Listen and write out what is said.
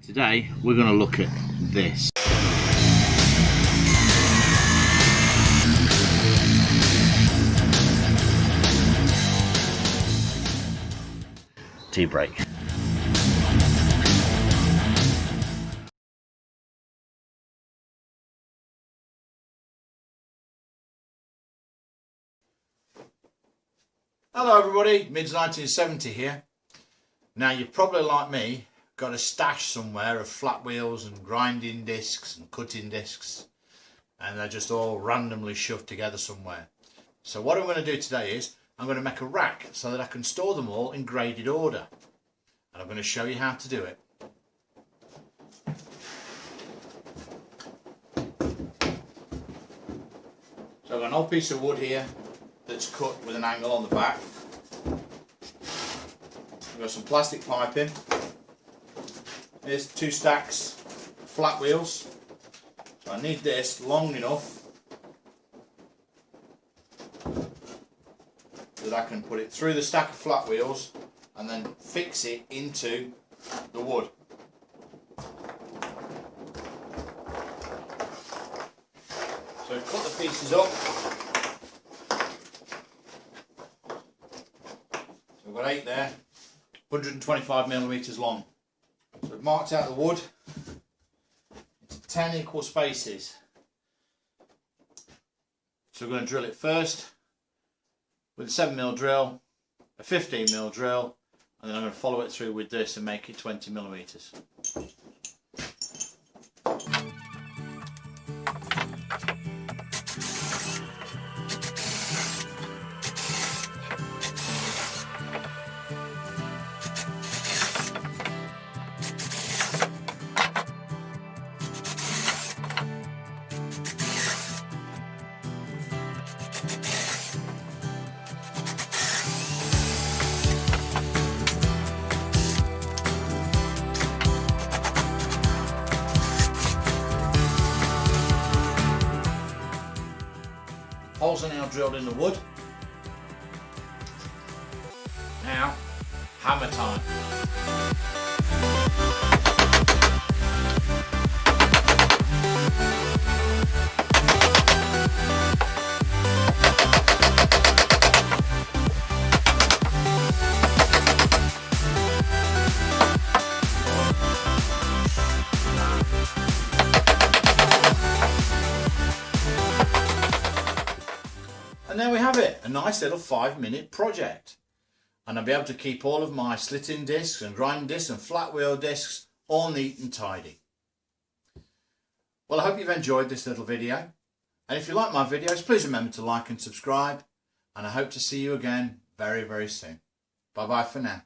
Today we're going to look at this. Tea break. Hello everybody, Mids 1970 here. Now you're probably like me, got a stash somewhere of flat wheels and grinding discs and cutting discs, and they're just all randomly shoved together somewhere. So what I'm going to do today is I'm going to make a rack so that I can store them all in graded order, and I'm going to show you how to do it. So I've got an old piece of wood here that's cut with an angle on the back. I've got some plastic piping. Here's 2 stacks of flat wheels. So I need this long enough that I can put it through the stack of flat wheels and then fix it into the wood. So cut the pieces up. So I've got 8 there, 125mm long. So I've marked out the wood into 10 equal spaces. So we're going to drill it first with a 7mm drill, a 15mm drill, and then I'm going to follow it through with this and make it 20mm. Holes are now drilled in the wood. Now, hammer time. And there we have it, a nice little 5-minute project. And I'll be able to keep all of my slitting discs and grinding discs and flat wheel discs all neat and tidy. Well, I hope you've enjoyed this little video. And if you like my videos, please remember to like and subscribe. And I hope to see you again very, very soon. Bye bye for now.